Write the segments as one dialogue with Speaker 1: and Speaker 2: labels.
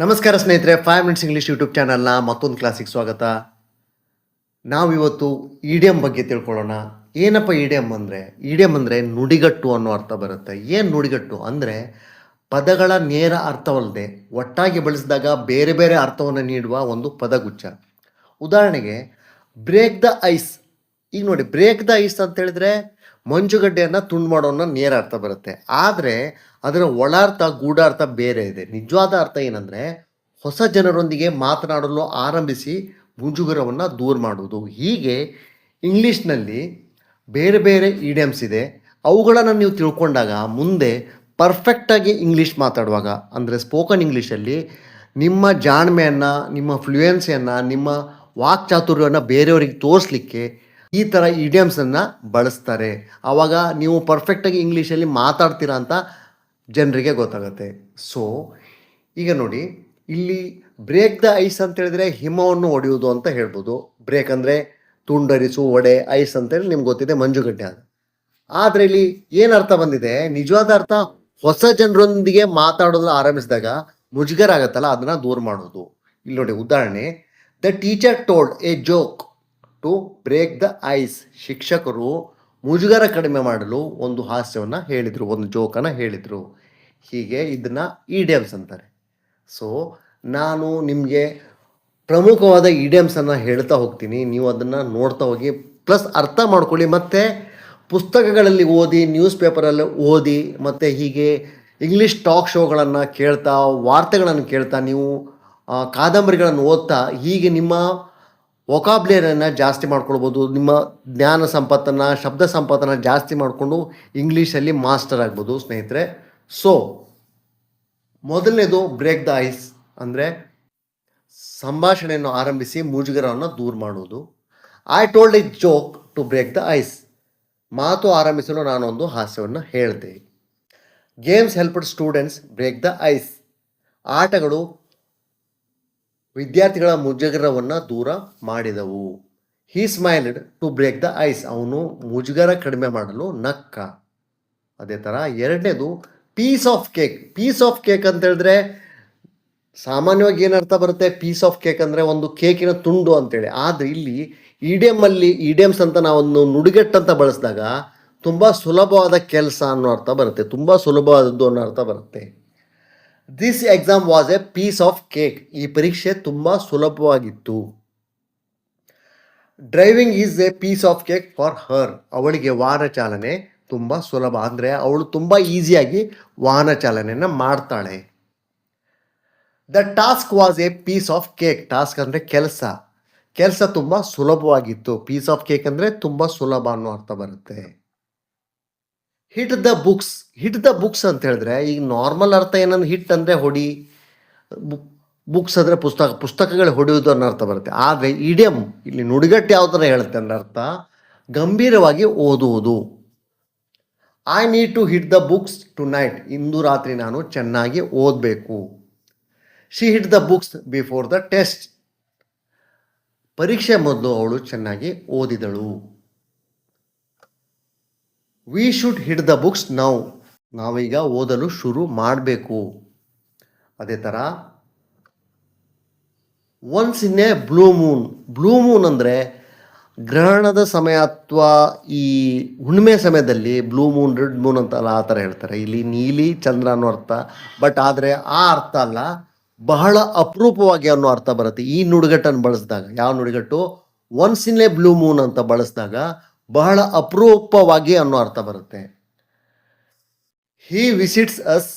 Speaker 1: ನಮಸ್ಕಾರ ಸ್ನೇಹಿತರೆ, 5 minutes English YouTube ಚಾನಲ್ನ ಮತ್ತೊಂದು ಕ್ಲಾಸಿಗೆ ಸ್ವಾಗತ. ನಾವಿವತ್ತು ಇಡಿಯಮ್ ಬಗ್ಗೆ ತಿಳ್ಕೊಳ್ಳೋಣ. ಏನಪ್ಪ ಇಡಿಯಮ್ ಅಂದರೆ? ಇಡಿಯಮ್ ಅಂದರೆ ನುಡಿಗಟ್ಟು ಅನ್ನೋ ಅರ್ಥ ಬರುತ್ತೆ. ಏನು ನುಡಿಗಟ್ಟು ಅಂದರೆ ಪದಗಳ ನೇರ ಅರ್ಥವಲ್ಲದೆ ಒಟ್ಟಾಗಿ ಬಳಸಿದಾಗ ಬೇರೆ ಬೇರೆ ಅರ್ಥವನ್ನು ನೀಡುವ ಒಂದು ಪದಗುಚ್ಛ. ಉದಾಹರಣೆಗೆ ಬ್ರೇಕ್ ದ ಐಸ್. ಈಗ ನೋಡಿ, ಬ್ರೇಕ್ ದ ಐಸ್ ಅಂತ ಹೇಳಿದ್ರೆ ಮಂಜುಗಡ್ಡೆಯನ್ನು ತುಂಡು ಮಾಡೋನ್ನ ನೇರ ಅರ್ಥ ಬರುತ್ತೆ. ಆದರೆ ಅದರ ಒಳಾರ್ಥ ಗೂಢಾರ್ಥ ಬೇರೆ ಇದೆ. ನಿಜವಾದ ಅರ್ಥ ಏನಂದರೆ ಹೊಸ ಜನರೊಂದಿಗೆ ಮಾತನಾಡಲು ಆರಂಭಿಸಿ ಮುಜುಗರವನ್ನು ದೂರ ಮಾಡುವುದು. ಹೀಗೆ ಇಂಗ್ಲೀಷ್ನಲ್ಲಿ ಬೇರೆ ಬೇರೆ ಇಡಿಯಮ್ಸ್ ಇದೆ. ಅವುಗಳನ್ನು ನೀವು ತಿಳ್ಕೊಂಡಾಗ ಮುಂದೆ ಪರ್ಫೆಕ್ಟಾಗಿ ಇಂಗ್ಲೀಷ್ ಮಾತಾಡುವಾಗ, ಅಂದರೆ ಸ್ಪೋಕನ್ ಇಂಗ್ಲೀಷಲ್ಲಿ ನಿಮ್ಮ ಜಾಣ್ಮೆಯನ್ನು, ನಿಮ್ಮ ಫ್ಲೂಯೆನ್ಸಿಯನ್ನು, ನಿಮ್ಮ ವಾಕ್ಚಾತುರ್ಯವನ್ನು ಬೇರೆಯವರಿಗೆ ತೋರಿಸ್ಲಿಕ್ಕೆ ಈ ಥರ ಇಡಿಯಮ್ಸನ್ನು ಬಳಸ್ತಾರೆ. ಆವಾಗ ನೀವು ಪರ್ಫೆಕ್ಟಾಗಿ ಇಂಗ್ಲೀಷಲ್ಲಿ ಮಾತಾಡ್ತೀರಾ ಅಂತ ಜನರಿಗೆ ಗೊತ್ತಾಗುತ್ತೆ. ಸೊ ಈಗ ನೋಡಿ, ಇಲ್ಲಿ ಬ್ರೇಕ್ ದ ಐಸ್ ಅಂತ ಹೇಳಿದ್ರೆ ಹಿಮವನ್ನು ಒಡೆಯುವುದು ಅಂತ ಹೇಳ್ಬೋದು. ಬ್ರೇಕ್ ಅಂದರೆ ತುಂಡರಿಸು, ಒಡೆ, ಐಸ್ ಅಂತೇಳಿ ನಿಮ್ಗೆ ಗೊತ್ತಿದೆ, ಮಂಜುಗಡ್ಡೆ ಅದು. ಆದರೆ ಇಲ್ಲಿ ಏನು ಅರ್ಥ ಬಂದಿದೆ? ನಿಜವಾದ ಅರ್ಥ ಹೊಸ ಜನರೊಂದಿಗೆ ಮಾತಾಡೋದು ಆರಂಭಿಸಿದಾಗ ಮುಜುಗರ ಆಗುತ್ತಲ್ಲ, ಅದನ್ನು ದೂರ ಮಾಡೋದು. ಇಲ್ಲಿ ನೋಡಿ ಉದಾಹರಣೆ, the teacher told a joke to break the ice. ಶಿಕ್ಷಕರು ಮುಜುಗರ ಕಡಿಮೆ ಮಾಡಲು ಒಂದು ಹಾಸ್ಯವನ್ನು ಹೇಳಿದರು, ಒಂದು ಜೋಕನ್ನು ಹೇಳಿದರು. ಹೀಗೆ ಇದನ್ನು ಇಡಿಯಮ್ಸ್ ಅಂತಾರೆ. ಸೊ ನಾನು ನಿಮಗೆ ಪ್ರಮುಖವಾದ ಇಡಿಯಮ್ಸನ್ನು ಹೇಳ್ತಾ ಹೋಗ್ತೀನಿ, ನೀವು ಅದನ್ನು ನೋಡ್ತಾ ಹೋಗಿ, ಪ್ಲಸ್ ಅರ್ಥ ಮಾಡ್ಕೊಳ್ಳಿ. ಮತ್ತು ಪುಸ್ತಕಗಳಲ್ಲಿ ಓದಿ, ನ್ಯೂಸ್ ಪೇಪರಲ್ಲಿ ಓದಿ, ಮತ್ತು ಹೀಗೆ ಇಂಗ್ಲೀಷ್ ಟಾಕ್ ಶೋಗಳನ್ನು ಕೇಳ್ತಾ, ವಾರ್ತೆಗಳನ್ನು ಕೇಳ್ತಾ, ನೀವು ಕಾದಂಬರಿಗಳನ್ನು ಓದ್ತಾ, ಹೀಗೆ ನಿಮ್ಮ ವೊಕಾಬ್ಯುಲರಿಯನ್ನು ಜಾಸ್ತಿ ಮಾಡ್ಕೊಳ್ಬೋದು. ನಿಮ್ಮ ಜ್ಞಾನ ಸಂಪತ್ತನ್ನು, ಶಬ್ದ ಸಂಪತ್ತನ್ನು ಜಾಸ್ತಿ ಮಾಡಿಕೊಂಡು ಇಂಗ್ಲೀಷಲ್ಲಿ ಮಾಸ್ಟರ್ ಆಗ್ಬೋದು ಸ್ನೇಹಿತರೆ. ಸೊ ಮೊದಲನೇದು ಬ್ರೇಕ್ ದ ಐಸ್ ಅಂದರೆ ಸಂಭಾಷಣೆಯನ್ನು ಆರಂಭಿಸಿ ಮುಜುಗರವನ್ನು ದೂರ ಮಾಡುವುದು. I told a joke to break the ice. ಮಾತು ಆರಂಭಿಸಲು ನಾನೊಂದು ಹಾಸ್ಯವನ್ನು ಹೇಳಿದೆ. Games helped students break the ice. ಆಟಗಳು ವಿದ್ಯಾರ್ಥಿಗಳ ಮುಜುಗರವನ್ನು ದೂರ ಮಾಡಿದವು. He smiled to break the ice. ಅವನು ಮುಜುಗರ ಕಡಿಮೆ ಮಾಡಲು ನಕ್ಕ. ಅದೇ ಥರ ಎರಡನೇದು piece of cake. Piece of cake ಅಂತ ಹೇಳಿದ್ರೆ ಸಾಮಾನ್ಯವಾಗಿ ಏನರ್ಥ ಬರುತ್ತೆ? ಪೀಸ್ ಆಫ್ ಕೇಕ್ ಅಂದರೆ ಒಂದು ಕೇಕಿನ ತುಂಡು ಅಂತೇಳಿ. ಆದರೆ ಇಲ್ಲಿ ಇಡಿಯಮ್ಸ್ ಅಂತ ನಾವೊಂದು ನುಡಿಗಟ್ಟಂತ ಬಳಸಿದಾಗ ತುಂಬ ಸುಲಭವಾದ ಕೆಲಸ ಅನ್ನೋ ಅರ್ಥ ಬರುತ್ತೆ, ತುಂಬ ಸುಲಭವಾದದ್ದು ಅನ್ನೋ ಅರ್ಥ ಬರುತ್ತೆ. This exam was a piece of cake. ಈ ಪರೀಕ್ಷೆ ತುಂಬ ಸುಲಭವಾಗಿತ್ತು. Driving is a piece of cake for her. ಅವಳಿಗೆ ವಾಹನ ಚಾಲನೆ ತುಂಬ ಸುಲಭ, ಅಂದರೆ ಅವಳು ತುಂಬ ಈಸಿಯಾಗಿ ವಾಹನ ಚಾಲನೆಯನ್ನು ಮಾಡ್ತಾಳೆ. The task was a piece of cake. Task ಅಂದರೆ ಕೆಲಸ ತುಂಬ ಸುಲಭವಾಗಿತ್ತು. ಪೀಸ್ ಆಫ್ ಕೇಕ್ ಅಂದರೆ ತುಂಬ ಸುಲಭ ಅನ್ನೋ ಅರ್ಥ ಬರುತ್ತೆ. Hit the books. Hit the books ಅಂತ ಹೇಳಿದ್ರೆ ಈಗ ನಾರ್ಮಲ್ ಅರ್ಥ ಏನಂದ್ರೆ ಹಿಟ್ ಅಂದರೆ ಹೊಡಿ, ಬುಕ್ಸ್ ಅಂದರೆ ಪುಸ್ತಕಗಳು ಹೊಡೆಯುವುದು ಅನ್ನೋ ಅರ್ಥ ಬರುತ್ತೆ. ಆದರೆ ಇಡಿಯಮ್ ಇಲ್ಲಿ ನುಡಿಗಟ್ಟು ಯಾವ ಥರ ಹೇಳುತ್ತೆ ಅನ್ನೋ ಅರ್ಥ ಗಂಭೀರವಾಗಿ ಓದುವುದು. I need to hit the books tonight. ಇಂದು ರಾತ್ರಿ ನಾನು ಚೆನ್ನಾಗಿ ಓದಬೇಕು. She hit the books before the test. ಪರೀಕ್ಷೆ ಮೊದಲು ಅವಳು ಚೆನ್ನಾಗಿ ಓದಿದಳು. We should hit the books now. ನಾವೀಗ ಓದಲು ಶುರು ಮಾಡಬೇಕು. ಅದೇ ಥರ once in a blue moon. Blue moon ಅಂದರೆ ಗ್ರಹಣದ ಸಮಯ ಅಥವಾ ಈ ಹುಣ್ಣಿಮೆ ಸಮಯದಲ್ಲಿ ಬ್ಲೂ ಮೂನ್, ರೆಡ್ ಮೂನ್ ಅಂತಲ್ಲ, ಆ ಥರ ಹೇಳ್ತಾರೆ. ಇಲ್ಲಿ ನೀಲಿ ಚಂದ್ರ ಅನ್ನೋ ಅರ್ಥ, ಬಟ್ ಆದರೆ ಆ ಅರ್ಥ ಅಲ್ಲ, ಬಹಳ ಅಪರೂಪವಾಗಿ ಅನ್ನೋ ಅರ್ಥ ಬರುತ್ತೆ ಈ ನುಡಿಗಟ್ಟನ್ನು ಬಳಸಿದಾಗ. ಯಾವ ನುಡಿಗಟ್ಟು? Once in a blue moon ಅಂತ ಬಳಸಿದಾಗ ಬಹಳ ಅಪರೂಪವಾಗಿ ಅನ್ನೋ ಅರ್ಥ ಬರುತ್ತೆ. He visits us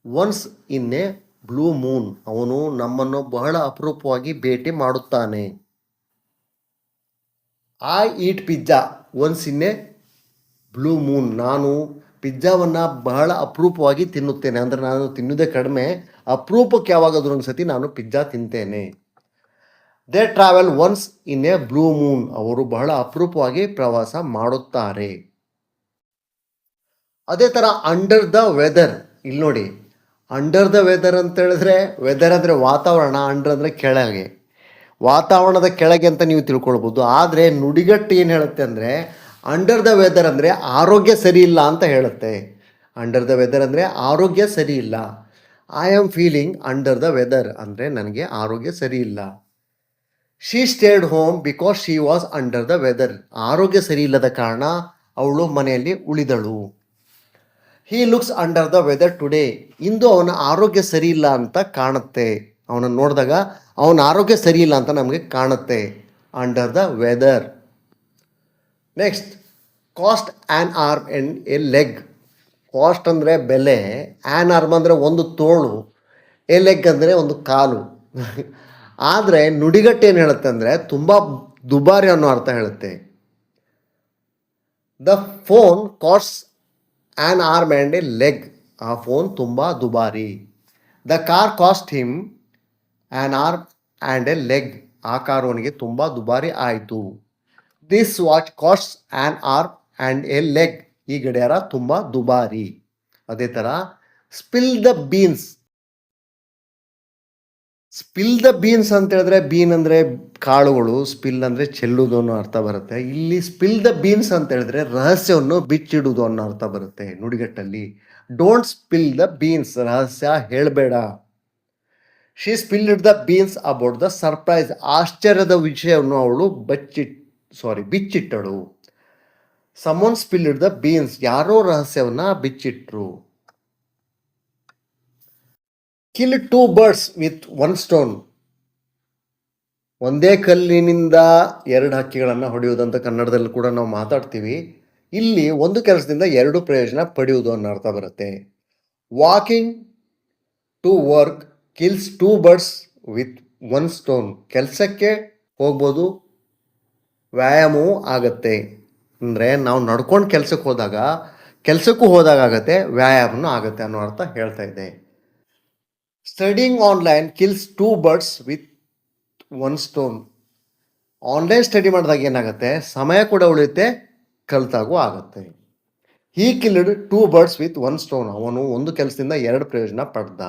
Speaker 1: once in a blue moon. ಅವನು ನಮ್ಮನ್ನು ಬಹಳ ಅಪರೂಪವಾಗಿ ಭೇಟಿ ಮಾಡುತ್ತಾನೆ. I eat pizza once in a blue moon. ನಾನು ಪಿಜ್ಜಾವನ್ನು ಬಹಳ ಅಪರೂಪವಾಗಿ ತಿನ್ನುತ್ತೇನೆ. ಅಂದರೆ ನಾನು ತಿನ್ನೋದೇ ಕಡಿಮೆ, ಅಪರೂಪಕ್ಕೆ ಯಾವಾಗಾದ್ರೂ ಒಂದು ಸತಿ ನಾನು ಪಿಜ್ಜಾ ತಿಂತೇನೆ. They travel once in a blue moon. ಅವರು ಬಹಳ ಅಪರೂಪವಾಗಿ ಪ್ರವಾಸ ಮಾಡುತ್ತಾರೆ. ಅದೇ ಥರ ಅಂಡರ್ ದ ವೆದರ್. ಇಲ್ಲಿ ನೋಡಿ, ಅಂಡರ್ ದ ವೆದರ್ ಅಂತ ಹೇಳಿದ್ರೆ ವೆದರ್ ಅಂದರೆ ವಾತಾವರಣ, ಅಂಡರ್ ಅಂದರೆ ಕೆಳಗೆ, ವಾತಾವರಣದ ಕೆಳಗೆ ಅಂತ ನೀವು ತಿಳ್ಕೊಳ್ಬೋದು. ಆದರೆ ನುಡಿಗಟ್ಟು ಏನು ಹೇಳುತ್ತೆ ಅಂದರೆ ಅಂಡರ್ ದ ವೆದರ್ ಅಂದರೆ ಆರೋಗ್ಯ ಸರಿ ಇಲ್ಲ ಅಂತ ಹೇಳುತ್ತೆ. ಅಂಡರ್ ದ ವೆದರ್ ಅಂದರೆ ಆರೋಗ್ಯ ಸರಿ ಇಲ್ಲ. I am feeling under the weather ಅಂದರೆ ನನಗೆ ಆರೋಗ್ಯ ಸರಿ ಇಲ್ಲ. She stayed home because she was under the weather, ಆರೋಗ್ಯ ಸರಿ ಇಲ್ಲದ ಕಾರಣ ಅವಳು ಮನೆಯಲ್ಲಿ ಉಳಿದಳು. He looks under the weather today, ಇಂದು ಅವನ ಆರೋಗ್ಯ ಸರಿ ಇಲ್ಲ ಅಂತ ಕಾಣುತ್ತೆ. ಅವನನ್ನು ನೋಡಿದಾಗ ಅವನ ಆರೋಗ್ಯ ಸರಿ ಇಲ್ಲ ಅಂತ ನಮಗೆ ಕಾಣುತ್ತೆ. Under the weather. Next, cost an arm and a leg. Cost ಅಂದರೆ ಬೆಲೆ, ಆ್ಯನ್ ಆರ್ಮ್ ಅಂದರೆ ಒಂದು ತೋಳು, ಎ ಲೆಗ್ ಅಂದರೆ ಒಂದು ಕಾಲು. ಆದರೆ ನುಡಿಗಟ್ಟು ಏನು ಹೇಳುತ್ತೆ ಅಂದರೆ ತುಂಬ ದುಬಾರಿ ಅನ್ನೋ ಅರ್ಥ ಹೇಳುತ್ತೆ. The phone cost an arm and a leg, ಆ ಫೋನ್ ತುಂಬ ದುಬಾರಿ. The car cost him an arm and a leg, ಆ ಕಾರು ಅವನಿಗೆ ತುಂಬ ದುಬಾರಿ ಆಯಿತು. This watch cost an arm and a leg, ಈ ಗಡಿಯಾರ ತುಂಬ ದುಬಾರಿ. ಅದೇ ಥರ spill the beans. Spill the beans ಅಂತ ಹೇಳಿದ್ರೆ ಬೀನ್ ಅಂದರೆ ಕಾಳುಗಳು, ಸ್ಪಿಲ್ ಅಂದರೆ ಚೆಲ್ಲುವುದು ಅನ್ನೋ ಅರ್ಥ ಬರುತ್ತೆ. ಇಲ್ಲಿ ಸ್ಪಿಲ್ ದ ಬೀನ್ಸ್ ಅಂತ ಹೇಳಿದ್ರೆ ರಹಸ್ಯವನ್ನು ಬಿಚ್ಚಿಡುವುದು ಅನ್ನೋ ಅರ್ಥ ಬರುತ್ತೆ ನುಡಿಗಟ್ಟಲ್ಲಿ. ಡೋಂಟ್ ಸ್ಪಿಲ್ ದ ಬೀನ್ಸ್, ರಹಸ್ಯ ಹೇಳಬೇಡ. She spilled the beans about the surprise, ಆಶ್ಚರ್ಯದ ವಿಷಯವನ್ನು ಅವಳು ಬಿಚ್ಚಿಟ್ಟಳು. ಸಮೋನ್ ಸ್ಪಿಲ್ಡ್ ದ ಬೀನ್ಸ್, ಯಾರೋ ರಹಸ್ಯವನ್ನು ಬಿಚ್ಚಿಟ್ರು. ಕಿಲ್ 2 birds ವಿತ್ 1 stone, ಒಂದೇ ಕಲ್ಲಿನಿಂದ 2 ಹಕ್ಕಿಗಳನ್ನು ಹೊಡೆಯುವುದಂತ ಕನ್ನಡದಲ್ಲಿ ಕೂಡ ನಾವು ಮಾತಾಡ್ತೀವಿ. ಇಲ್ಲಿ ಒಂದು ಕೆಲಸದಿಂದ 2 ಪ್ರಯೋಜನ ಪಡೆಯುವುದು ಅನ್ನೋ ಅರ್ಥ ಬರುತ್ತೆ. Walking to work kills 2 birds with 1 stone, ಕೆಲಸಕ್ಕೆ ಹೋಗ್ಬೋದು, ವ್ಯಾಯಾಮವೂ ಆಗತ್ತೆ. ಅಂದರೆ ನಾವು ನಡ್ಕೊಂಡು ಕೆಲಸಕ್ಕೂ ಹೋದಾಗ ಆಗತ್ತೆ, ವ್ಯಾಯಾಮನೂ ಆಗತ್ತೆ ಅನ್ನೋ ಅರ್ಥ ಹೇಳ್ತಾ ಇದೆ. Studying online kills 2 birds with 1 stone, online study ಮಾಡಿದಾಗ ಏನಾಗುತ್ತೆ, ಸಮಯ ಕೂಡ ಉಳಿಯುತ್ತೆ, ಕಲಿತಾಗೂ ಆಗುತ್ತೆ. ಹೀ ಕಿಲ್ಡ್ 2 birds ವಿತ್ 1 stone, ಅವನು ಒಂದು ಕೆಲಸದಿಂದ 2 ಪ್ರಯೋಜನ ಪಡೆದ.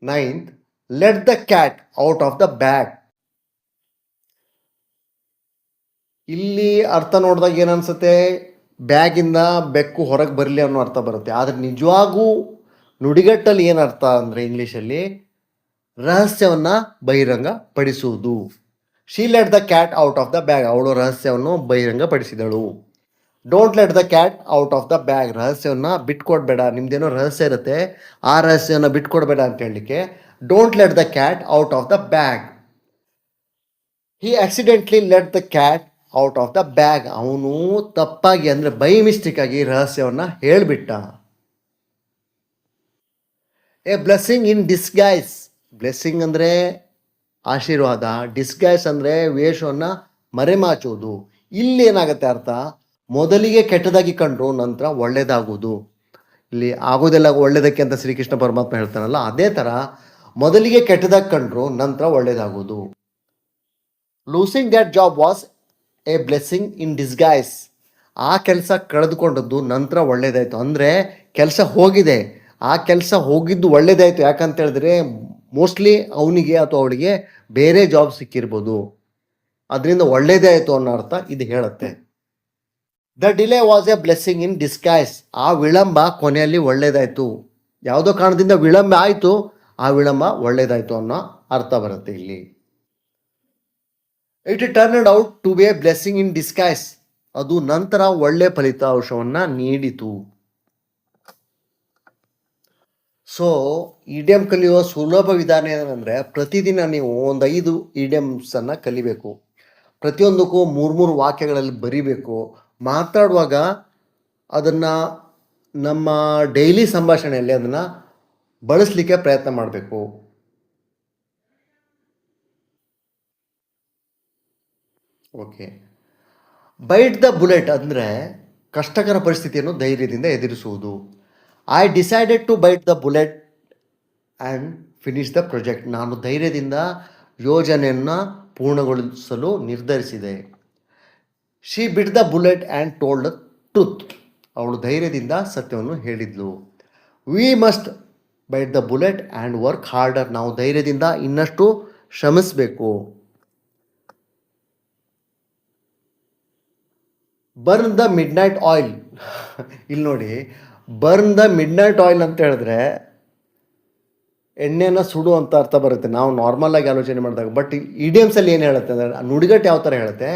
Speaker 1: 9th, let the cat out of the bag. ಇಲ್ಲಿ ಅರ್ಥ ನೋಡಿದಾಗ ಏನನ್ಸುತ್ತೆ, ಬ್ಯಾಗಿಂದ ಬೆಕ್ಕು ಹೊರಗೆ ಬರಲಿ ಅನ್ನೋ ಅರ್ಥ ಬರುತ್ತೆ. ಆದರೆ ನಿಜವಾಗೂ ನುಡಿಗಟ್ಟಲ್ಲಿ ಏನು ಅರ್ಥ ಅಂದರೆ ಇಂಗ್ಲೀಷಲ್ಲಿ ರಹಸ್ಯವನ್ನು ಬಹಿರಂಗ ಪಡಿಸುವುದು. She let the cat out of the bag, ಅವಳು ರಹಸ್ಯವನ್ನು ಬಹಿರಂಗ ಪಡಿಸಿದಳು. Don't let the cat out of the bag, ರಹಸ್ಯವನ್ನು ಬಿಟ್ಕೊಡ್ಬೇಡ. ನಿಮ್ದೇನೋ ರಹಸ್ಯ ಇರುತ್ತೆ, ಆ ರಹಸ್ಯವನ್ನು ಬಿಟ್ಕೊಡ್ಬೇಡ ಅಂತ ಹೇಳಲಿಕ್ಕೆ don't let the cat out of the bag. He accidentally let the cat out of the bag, ಅವನು ತಪ್ಪಾಗಿ ಅಂದರೆ ಬೈ ಮಿಸ್ಟೇಕ್ ಆಗಿ ರಹಸ್ಯವನ್ನು ಹೇಳಿಬಿಟ್ಟ. A blessing in disguise, blessing ಅಂದರೆ ಆಶೀರ್ವಾದ, ಡಿಸ್ಗೈಸ್ ಅಂದರೆ ವೇಷವನ್ನು ಮರೆಮಾಚುವುದು. ಇಲ್ಲಿ ಏನಾಗುತ್ತೆ ಅರ್ಥ, ಮೊದಲಿಗೆ ಕೆಟ್ಟದಾಗಿ ಕಂಡ್ರು ನಂತರ ಒಳ್ಳೆಯದಾಗುವುದು. ಇಲ್ಲಿ ಆಗೋದೆಲ್ಲ ಒಳ್ಳೆಯದಕ್ಕೆ ಅಂತ ಶ್ರೀಕೃಷ್ಣ ಪರಮಾತ್ಮ ಹೇಳ್ತಾನಲ್ಲ, ಅದೇ ಥರ ಮೊದಲಿಗೆ ಕೆಟ್ಟದಾಗಿ ಕಂಡ್ರು ನಂತರ ಒಳ್ಳೆಯದಾಗುವುದು. Losing that job was a blessing in disguise, ಆ ಕೆಲಸ ಕಳೆದುಕೊಂಡದ್ದು ನಂತರ ಒಳ್ಳೆಯದಾಯಿತು. ಅಂದರೆ ಕೆಲಸ ಹೋಗಿದೆ, ಆ ಕೆಲಸ ಹೋಗಿದ್ದು ಒಳ್ಳೆಯದಾಯಿತು. ಯಾಕಂತ ಹೇಳಿದ್ರೆ ಮೋಸ್ಟ್ಲಿ ಅವನಿಗೆ ಅಥವಾ ಅವಳಿಗೆ ಬೇರೆ ಜಾಬ್ ಸಿಕ್ಕಿರ್ಬೋದು, ಅದರಿಂದ ಒಳ್ಳೆಯದೇ ಆಯಿತು ಅನ್ನೋ ಅರ್ಥ ಇದು ಹೇಳುತ್ತೆ. The delay was a blessing in disguise, ಆ ವಿಳಂಬ ಕೊನೆಯಲ್ಲಿ ಒಳ್ಳೆಯದಾಯಿತು. ಯಾವುದೋ ಕಾರಣದಿಂದ ವಿಳಂಬ ಆಯಿತು, ಆ ವಿಳಂಬ ಒಳ್ಳೆಯದಾಯಿತು ಅನ್ನೋ ಅರ್ಥ ಬರುತ್ತೆ ಇಲ್ಲಿ. It turned out to be a blessing in disguise, ಅದು ನಂತರ ಒಳ್ಳೆಯ ಫಲಿತಾಂಶವನ್ನು ನೀಡಿತು. ಸೊ ಇಡಿಯಮ್ ಕಲಿಯುವ ಸುಲಭ ವಿಧಾನ ಏನಂದರೆ, ಪ್ರತಿದಿನ ನೀವು ಒಂದು 5 ಇಡಿಯಮ್ಸನ್ನು ಕಲಿಬೇಕು. ಪ್ರತಿಯೊಂದಕ್ಕೂ 3 ವಾಕ್ಯಗಳಲ್ಲಿ ಬರಿಬೇಕು. ಮಾತಾಡುವಾಗ ಅದನ್ನು ನಮ್ಮ ಡೈಲಿ ಸಂಭಾಷಣೆಯಲ್ಲಿ ಅದನ್ನು ಬಳಸಲಿಕ್ಕೆ ಪ್ರಯತ್ನ ಮಾಡಬೇಕು. ಓಕೆ. ಬೈಟ್ ದ ಬುಲೆಟ್ ಅಂದರೆ ಕಷ್ಟಕರ ಪರಿಸ್ಥಿತಿಯನ್ನು ಧೈರ್ಯದಿಂದ ಎದುರಿಸುವುದು. I decided to bite the bullet and finish the project, ನಾನು ಧೈರ್ಯದಿಂದ ಯೋಜನೆಯನ್ನು ಪೂರ್ಣಗೊಳಿಸಲು ನಿರ್ಧರಿಸಿದೆ. She bit the bullet and told the truth, ಅವಳು ಧೈರ್ಯದಿಂದ ಸತ್ಯವನ್ನು ಹೇಳಿದ್ಲು. We must bite the bullet and work harder, ನಾವು ಧೈರ್ಯದಿಂದ ಇನ್ನಷ್ಟು ಶ್ರಮಿಸಬೇಕು. Burn the midnight oil, ಇಲ್ಲಿ ನೋಡಿ, burn the midnight oil ಅಂತ ಹೇಳಿದ್ರೆ ಎಣ್ಣೆನ ಸುಡು ಅಂತ ಅರ್ಥ ಬರುತ್ತೆ ನಾವು ನಾರ್ಮಲ್ ಆಗಿ ಆಲೋಚನೆ ಮಾಡಿದಾಗ. ಬಟ್ ಇಡಿಯಮ್ಸಲ್ಲಿ ಏನು ಹೇಳುತ್ತೆ ಅಂದರೆ, ನುಡಿಗಟ್ಟು ಯಾವ ಥರ ಹೇಳುತ್ತೆ,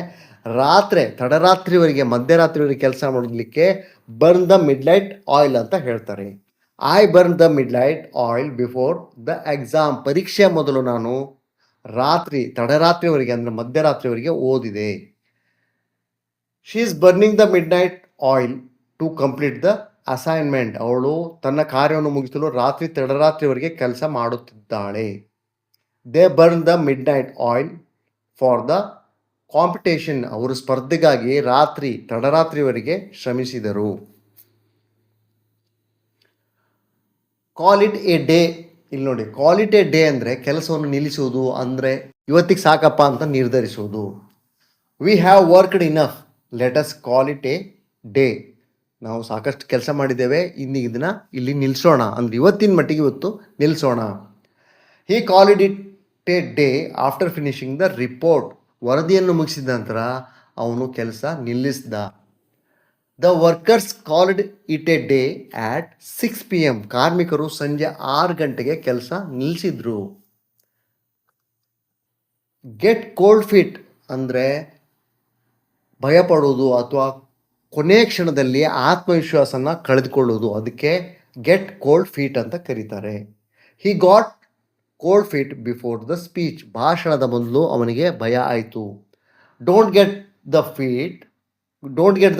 Speaker 1: ರಾತ್ರಿ ತಡರಾತ್ರಿವರೆಗೆ ಮಧ್ಯರಾತ್ರಿವರೆಗೆ ಕೆಲಸ ಮಾಡಲಿಕ್ಕೆ ಬರ್ನ್ ದ ಮಿಡ್ಲೈಟ್ ಆಯಿಲ್ ಅಂತ ಹೇಳ್ತಾರೆ. I burn the midnight oil before the exam. ಪರೀಕ್ಷೆ ಮೊದಲು ನಾನು ತಡರಾತ್ರಿವರೆಗೆ ಅಂದರೆ ಮಧ್ಯರಾತ್ರಿವರೆಗೆ ಓದಿದೆ. She is burning the midnight oil to complete the assignment. ಅವಳು ತನ್ನ ಕಾರ್ಯವನ್ನು ಮುಗಿಸಲು ತಡರಾತ್ರಿವರೆಗೆ ಕೆಲಸ ಮಾಡುತ್ತಿದ್ದಾಳೆ. They burn the midnight oil for the competition. ಅವರು ಸ್ಪರ್ಧೆಗಾಗಿ ತಡರಾತ್ರಿವರೆಗೆ ಶ್ರಮಿಸಿದರು. Call it a day. ಇಲ್ಲಿ ನೋಡಿ, ಕಾಲ್ ಇಟ್ ಎ ಡೇ ಅಂದರೆ ಕೆಲಸವನ್ನು ನಿಲ್ಲಿಸುವುದು, ಅಂದರೆ ಇವತ್ತಿಗೆ ಸಾಕಪ್ಪ ಅಂತ ನಿರ್ಧರಿಸುವುದು. We have worked enough, let us call it a day. ನಾವು ಸಾಕಷ್ಟು ಕೆಲಸ ಮಾಡಿದ್ದೇವೆ, ಇದನ್ನ ಇಲ್ಲಿ ನಿಲ್ಲಿಸೋಣ, ಅಂದರೆ ಇವತ್ತಿನ ಮಟ್ಟಿಗೆ ಇವತ್ತು ನಿಲ್ಲಿಸೋಣ. He called it a day after finishing the report. ವರದಿಯನ್ನು ಮುಗಿಸಿದ ನಂತರ ಅವನು ಕೆಲಸ ನಿಲ್ಲಿಸಿದ. The workers called it a day at 6 PM. ಕಾರ್ಮಿಕರು ಸಂಜೆ 6 ಗಂಟೆಗೆ ಕೆಲಸ ನಿಲ್ಲಿಸಿದ್ರು. ಗೆಟ್ ಕೋಲ್ಡ್ ಫೀಟ್ ಅಂದರೆ ಭಯಪಡುವುದು ಅಥವಾ ಕೊನೆಯ ಕ್ಷಣದಲ್ಲಿ ಆತ್ಮವಿಶ್ವಾಸನ ಕಳೆದುಕೊಳ್ಳುವುದು. ಅದಕ್ಕೆ ಗೆಟ್ ಕೋಲ್ಡ್ ಫೀಟ್ ಅಂತ ಕರೀತಾರೆ. He got cold feet before the speech. ಭಾಷಣದ ಮೊದಲು ಅವನಿಗೆ ಭಯ ಆಯಿತು. Don't get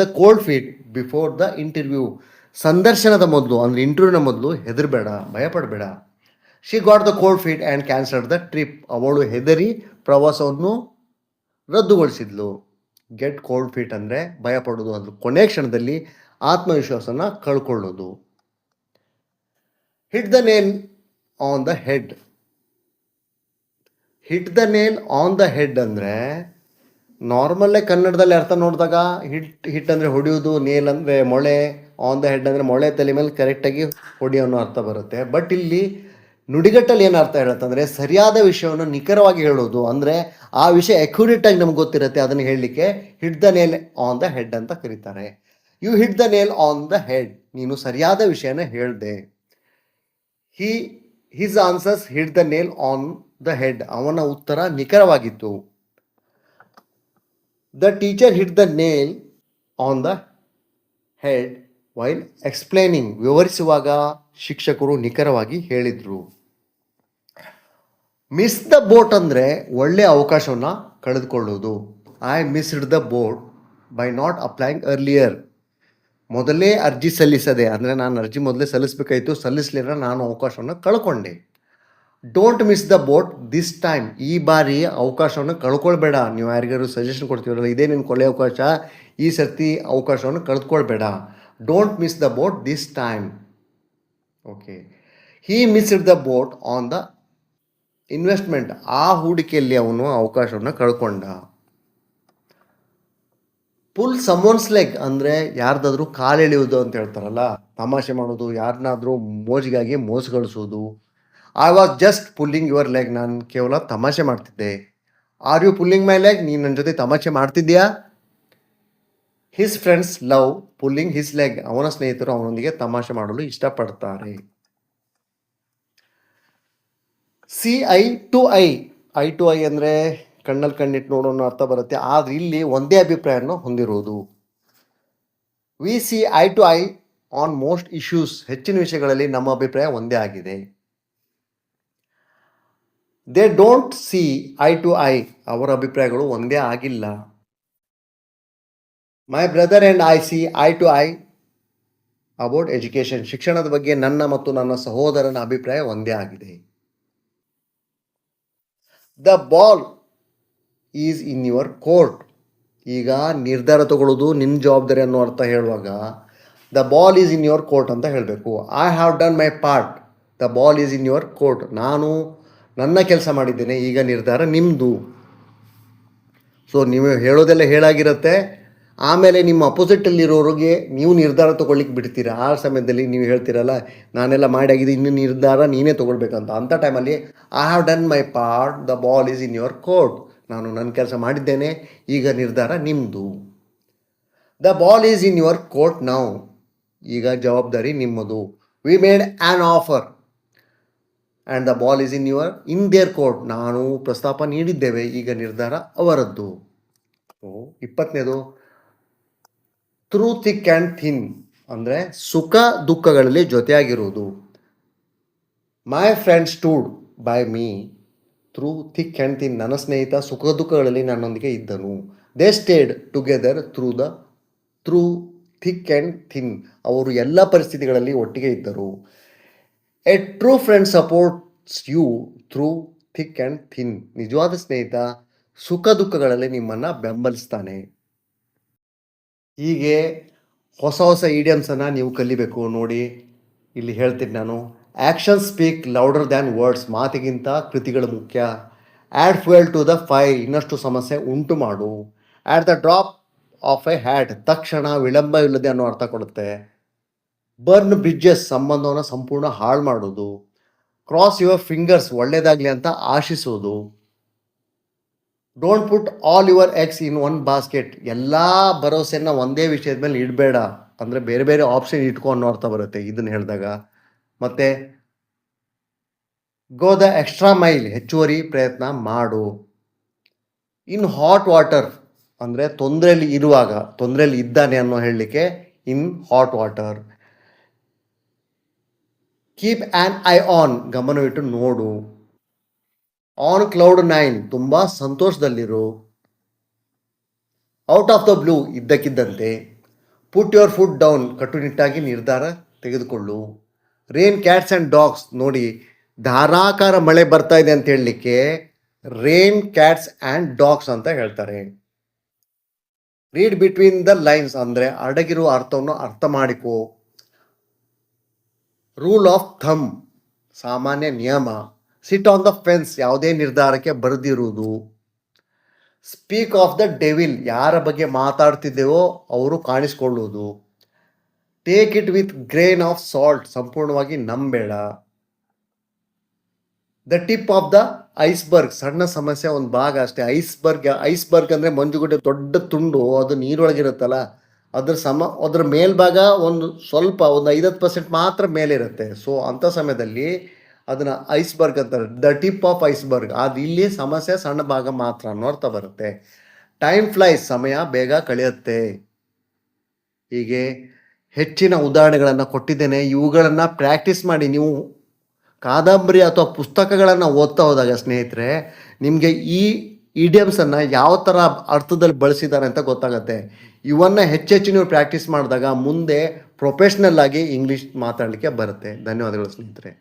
Speaker 1: the cold feet before the interview. ಸಂದರ್ಶನದ ಮೊದಲು ಅಂದರೆ ಇಂಟರ್ವ್ಯೂನ ಮೊದಲು ಹೆದರಬೇಡ, ಭಯಪಡಬೇಡ. She got the cold feet and cancelled the trip. ಅವಳು ಹೆದರಿ ಪ್ರವಾಸವನ್ನು ರದ್ದುಗೊಳಿಸಿದ್ಲು. ಗೆಟ್ ಕೋಲ್ಡ್ ಫೀಟ್ ಅಂದರೆ ಭಯಪಡೋದು, ಅಂದರೆ ಕೊನೆಯ ಕ್ಷಣದಲ್ಲಿ ಆತ್ಮವಿಶ್ವಾಸನ ಕಳ್ಕೊಳ್ಳೋದು. Hit the nail on the head. Hit the nail on the head ಅಂದರೆ ನಾರ್ಮಲ್ಲೇ ಕನ್ನಡದಲ್ಲಿ ಅರ್ಥ ನೋಡಿದಾಗ ಹಿಟ್ ಅಂದರೆ ಹೊಡೆಯೋದು, ನೇಲ್ ಅಂದರೆ ಮೊಳೆ, ಆನ್ ದ ಹೆಡ್ ಅಂದರೆ ಮೊಳೆ ತಲೆ ಮೇಲೆ ಕರೆಕ್ಟಾಗಿ ಹೊಡೆಯೋ ಅನ್ನೋ ಅರ್ಥ ಬರುತ್ತೆ. ಬಟ್ ಇಲ್ಲಿ ನುಡಿಗಟ್ಟಲ್ಲಿ ಏನು ಅರ್ಥ ಹೇಳುತ್ತೆ ಅಂದರೆ ಸರಿಯಾದ ವಿಷಯವನ್ನು ನಿಖರವಾಗಿ ಹೇಳೋದು, ಅಂದರೆ ಆ ವಿಷಯ ಆಗಿ ನಮ್ಗೆ ಗೊತ್ತಿರುತ್ತೆ, ಅದನ್ನು ಹೇಳಲಿಕ್ಕೆ hit the nail on the head ಅಂತ ಕರೀತಾರೆ. You hit the nail on the head. ನೀನು ಸರಿಯಾದ ವಿಷಯನ ಹೇಳಿದೆ. His answers hit the nail on the head. ಅವನ ಉತ್ತರ ನಿಖರವಾಗಿತ್ತು. The teacher hit the nail on the head while explaining. ವಿವರಿಸುವಾಗ ಶಿಕ್ಷಕರು ನಿಖರವಾಗಿ ಹೇಳಿದರು. ಮಿಸ್ ದ ಬೋಟ್ ಅಂದರೆ ಒಳ್ಳೆಯ ಅವಕಾಶವನ್ನು ಕಳೆದುಕೊಳ್ಳುವುದು. I missed the boat by not applying earlier. ಮೊದಲೇ ಅರ್ಜಿ ಸಲ್ಲಿಸದೆ, ಅಂದರೆ ನಾನು ಅರ್ಜಿ ಮೊದಲೇ ಸಲ್ಲಿಸಬೇಕಾಯಿತು, ಸಲ್ಲಿಸಲಿಲ್ಲ, ನಾನು ಅವಕಾಶವನ್ನು ಕಳ್ಕೊಂಡೆ. Don't miss the boat this time. ಈ ಬಾರಿ ಅವಕಾಶವನ್ನು ಕಳ್ಕೊಳ್ಬೇಡ. ನೀವು ಯಾರಿಗಾರು ಸಜೆಷನ್ ಕೊಡ್ತೀವಲ್ಲ, ಇದೇ ನಿನ್ನ ಕೊಲೆ ಅವಕಾಶ, ಈ ಸರ್ತಿ ಅವಕಾಶವನ್ನು ಕಳೆದುಕೊಳ್ಬೇಡ. Don't miss the boat this time. Okay. He missed the boat on the investment. ಆ ಹೂಡಿಕೆಯಲ್ಲಿ ಅವನು ಅವಕಾಶವನ್ನು ಕಳ್ಕೊಂಡ. ಪುಲ್ ಸಮೋನ್ಸ್ ಲೆಗ್ ಅಂದರೆ ಯಾರ್ದಾದ್ರೂ ಕಾಲೆಳೆಯುವುದು ಅಂತ ಹೇಳ್ತಾರಲ್ಲ, ತಮಾಷೆ ಮಾಡೋದು, ಯಾರನ್ನಾದ್ರೂ ಮೋಜಿಗಾಗಿ ಮೋಸಗೊಳಿಸೋದು. I was just pulling your leg. ನಾನು ಕೇವಲ ತಮಾಷೆ ಮಾಡ್ತಿದ್ದೆ. Are you pulling my leg? ನೀನು ನನ್ನ ಜೊತೆ ತಮಾಷೆ ಮಾಡ್ತಿದ್ಯಾ? His friends love pulling his leg. ಅವನ ಸ್ನೇಹಿತರು ಅವನೊಂದಿಗೆ ತಮಾಷೆ ಮಾಡಲು ಇಷ್ಟಪಡ್ತಾರೆ. See eye to eye. Eye to eye ಅಂದರೆ ಕಣ್ಣಲ್ಲಿ ಕಣ್ಣಿಟ್ಟು ನೋಡೋಣ ಅರ್ಥ ಬರುತ್ತೆ, ಆದರೆ ಇಲ್ಲಿ ಒಂದೇ ಅಭಿಪ್ರಾಯವನ್ನು ಹೊಂದಿರುವುದು. We see eye to eye on most issues. ಹೆಚ್ಚಿನ ವಿಷಯಗಳಲ್ಲಿ ನಮ್ಮ ಅಭಿಪ್ರಾಯ ಒಂದೇ ಆಗಿದೆ. They don't see eye to eye. ಅವರ ಅಭಿಪ್ರಾಯಗಳು ಒಂದೇ ಆಗಿಲ್ಲ. My brother and I see eye to eye about education. ಶಿಕ್ಷಣದ ಬಗ್ಗೆ ನನ್ನ ಮತ್ತು ನನ್ನ ಸಹೋದರನ ಅಭಿಪ್ರಾಯ ಒಂದೇ ಆಗಿದೆ. The ball is in your court. ಈಗ ನಿರ್ಧಾರ ತಗೊಳ್ಳೋದು ನಿನ್ನ ಜವಾಬ್ದಾರಿ ಅನ್ನೋ ಅರ್ಥ ಹೇಳುವಾಗ the ball is in your court ಅಂತ ಹೇಳಬೇಕು. I have done my part. The ball is in your court. ನಾನು ನನ್ನ ಕೆಲಸ ಮಾಡಿದ್ದೇನೆ, ಈಗ ನಿರ್ಧಾರ ನಿಮ್ಮದು. ಸೊ ನೀವು ಹೇಳೋದೆಲ್ಲ ಹೇಳಾಗಿರುತ್ತೆ, ಆಮೇಲೆ ನಿಮ್ಮ ಅಪೋಸಿಟಲ್ಲಿರೋರಿಗೆ ನೀವು ನಿರ್ಧಾರ ತೊಗೊಳ್ಲಿಕ್ಕೆ ಬಿಡ್ತೀರ. ಆ ಸಮಯದಲ್ಲಿ ನೀವು ಹೇಳ್ತೀರಲ್ಲ, ನಾನೆಲ್ಲ ಮಾಡಿಯಾಗಿದೆ, ಇನ್ನು ನಿರ್ಧಾರ ನೀನೇ ತೊಗೊಳ್ಬೇಕಂತ. ಅಂಥ ಟೈಮಲ್ಲಿ I have done my part, the ball is in your court. ನಾನು ನನ್ನ ಕೆಲಸ ಮಾಡಿದ್ದೇನೆ, ಈಗ ನಿರ್ಧಾರ ನಿಮ್ಮದು. The ball is in your court now. ಈಗ ಜವಾಬ್ದಾರಿ ನಿಮ್ಮದು. We made an offer. And the ball is in their court. ನಾನು ಪ್ರಸ್ತಾಪ ನೀಡಿದ್ದೇವೆ, ಈಗ ನಿರ್ಧಾರ ಅವರದ್ದು. 20ನೇದು ಥ್ರೂ ಥಿಕ್ ಆ್ಯಂಡ್ ಥಿನ್, ಅಂದರೆ ಸುಖ ದುಃಖಗಳಲ್ಲಿ ಜೊತೆಯಾಗಿರುವುದು. My friend stood by me through thick and thin, ನನ್ನ ಸ್ನೇಹಿತ ಸುಖ ದುಃಖಗಳಲ್ಲಿ ನನ್ನೊಂದಿಗೆ ಇದ್ದನು. They stayed together through thick and thin, ಅವರು ಎಲ್ಲ ಪರಿಸ್ಥಿತಿಗಳಲ್ಲಿ ಒಟ್ಟಿಗೆ ಇದ್ದರು. A true friend supports you through thick and thin, ನಿಜವಾದ ಸ್ನೇಹಿತ ಸುಖ ದುಃಖಗಳಲ್ಲಿ ನಿಮ್ಮನ್ನು ಬೆಂಬಲಿಸ್ತಾನೆ. ಹೀಗೆ ಹೊಸ ಹೊಸ ಈಡಿಯಮ್ಸನ್ನು ನೀವು ಕಲಿಬೇಕು. ನೋಡಿ, ಇಲ್ಲಿ ಹೇಳ್ತೀನಿ ನಾನು. Action speak louder than words, ಮಾತಿಗಿಂತ ಕೃತಿಗಳು ಮುಖ್ಯ. Add fuel to the fire, ಇನ್ನಷ್ಟು ಸಮಸ್ಯೆ ಉಂಟು ಮಾಡು. At the drop of a hat, ತಕ್ಷಣ ವಿಳಂಬವಿಲ್ಲದೆ ಅನ್ನೋ ಅರ್ಥ ಕೊಡುತ್ತೆ. ಬರ್ನ್ ಬ್ರಿಡ್ಜಸ್, ಸಂಬಂಧವನ್ನು ಸಂಪೂರ್ಣ ಹಾಳು ಮಾಡೋದು. ಕ್ರಾಸ್ ಯುವರ್ ಫಿಂಗರ್ಸ್, ಒಳ್ಳೆಯದಾಗಲಿ ಅಂತ ಆಶಿಸೋದು. Don't put all your eggs in one basket, ಎಲ್ಲ ಭರವಸೆನ ಒಂದೇ ವಿಷಯದ ಮೇಲೆ ಇಡಬೇಡ, ಅಂದರೆ ಬೇರೆ ಬೇರೆ ಆಪ್ಷನ್ ಇಟ್ಕೊ ಅನ್ನೋ ಅರ್ಥ ಬರುತ್ತೆ ಇದನ್ನು ಹೇಳಿದಾಗ. ಮತ್ತು ಗೋ ದ ಎಕ್ಸ್ಟ್ರಾ ಮೈಲ್, ಹೆಚ್ಚುವರಿ ಪ್ರಯತ್ನ ಮಾಡು. ಇನ್ ಹಾಟ್ ವಾಟರ್, ಅಂದರೆ ತೊಂದರೆಯಲ್ಲಿ ಇದ್ದಾನೆ ಅನ್ನೋ ಹೇಳಲಿಕ್ಕೆ in hot water. Keep an I on, ಗಮನವಿಟ್ಟು ನೋಡು. ಆನ್ ಕ್ಲೌಡ್ 9, ತುಂಬ ಸಂತೋಷದಲ್ಲಿರು. ಔಟ್ ಆಫ್ ದ ಬ್ಲೂ, ಇದ್ದಕ್ಕಿದ್ದಂತೆ. ಪುಟ್ ಯುವರ್ ಫುಟ್ ಡೌನ್, ಕಟ್ಟುನಿಟ್ಟಾಗಿ ನಿರ್ಧಾರ ತೆಗೆದುಕೊಳ್ಳು. ರೇನ್ ಕ್ಯಾಟ್ಸ್ ಆ್ಯಂಡ್ ಡಾಗ್ಸ್, ನೋಡಿ ಧಾರಾಕಾರ ಮಳೆ ಬರ್ತಾ ಇದೆ ಅಂತ ಹೇಳಲಿಕ್ಕೆ ರೇನ್ ಕ್ಯಾಟ್ಸ್ ಆ್ಯಂಡ್ ಡಾಗ್ಸ್ ಅಂತ ಹೇಳ್ತಾರೆ. ರೀಡ್ ಬಿಟ್ವೀನ್ ದ ಲೈನ್ಸ್, ಅಂದರೆ ಅಡಗಿರುವ ಅರ್ಥವನ್ನು ಅರ್ಥ ಮಾಡಿಕೋ. ರೂಲ್ ಆಫ್ ಥಮ್, ಸಾಮಾನ್ಯ ನಿಯಮ. ಸಿಟ್ ಆನ್ ದ ಫೆನ್ಸ್, ಯಾವುದೇ ನಿರ್ಧಾರಕ್ಕೆ ಬರೆದಿರುವುದು. ಸ್ಪೀಕ್ ಆಫ್ ದ ಡೆವಿಲ್, ಯಾರ ಬಗ್ಗೆ ಮಾತಾಡ್ತಿದ್ದೇವೋ ಅವರು ಕಾಣಿಸ್ಕೊಳ್ಳುವುದು. Take it with grain of salt, ಸಂಪೂರ್ಣವಾಗಿ ನಂಬೇಡ. The tip of the iceberg, ಸಣ್ಣ ಸಮಸ್ಯೆ ಒಂದು ಭಾಗ ಅಷ್ಟೇ. ಐಸ್ಬರ್ಗ್ ಅಂದರೆ ಮಂಜುಗಡ್ಡೆ ದೊಡ್ಡ ತುಂಡು, ಅದು ನೀರೊಳಗಿರುತ್ತಲ್ಲ, ಅದ್ರ ಮೇಲ್ಭಾಗ ಒಂದು 5% ಮಾತ್ರ ಮೇಲಿರುತ್ತೆ. ಸೊ ಅಂಥ ಸಮಯದಲ್ಲಿ ಅದನ್ನು ಐಸ್ಬರ್ಗ್ ಅಂತಾರೆ, ದ ಟಿಪ್ ಆಫ್ ಐಸ್ಬರ್ಗ್. ಅದು ಇಲ್ಲಿ ಸಮಸ್ಯೆ ಸಣ್ಣ ಭಾಗ ಮಾತ್ರ ಅನ್ನೋ ಅರ್ಥ ಬರುತ್ತೆ. ಟೈಮ್ ಫ್ಲೈಸ್, ಸಮಯ ಬೇಗ ಕಳೆಯುತ್ತೆ. ಹೀಗೆ ಹೆಚ್ಚಿನ ಉದಾಹರಣೆಗಳನ್ನು ಕೊಟ್ಟಿದ್ದೇನೆ. ಇವುಗಳನ್ನು ಪ್ರಾಕ್ಟೀಸ್ ಮಾಡಿ. ನೀವು ಕಾದಂಬರಿ ಅಥವಾ ಪುಸ್ತಕಗಳನ್ನು ಓದ್ತಾ ಹೋದಾಗ ಸ್ನೇಹಿತರೆ, ನಿಮಗೆ ಈ ಇಡಿಯಮ್ಸನ್ನು ಯಾವ ಥರ ಅರ್ಥದಲ್ಲಿ ಬಳಸಿದ್ದಾರೆ ಅಂತ ಗೊತ್ತಾಗುತ್ತೆ. ಇವನ್ನು ಹೆಚ್ಚೆಚ್ಚು ನೀವು ಪ್ರಾಕ್ಟೀಸ್ ಮಾಡಿದಾಗ ಮುಂದೆ ಪ್ರೊಫೆಷ್ನಲ್ ಆಗಿ ಇಂಗ್ಲೀಷ್ ಮಾತಾಡಲಿಕ್ಕೆ ಬರುತ್ತೆ. ಧನ್ಯವಾದಗಳು ಸ್ನೇಹಿತರೆ.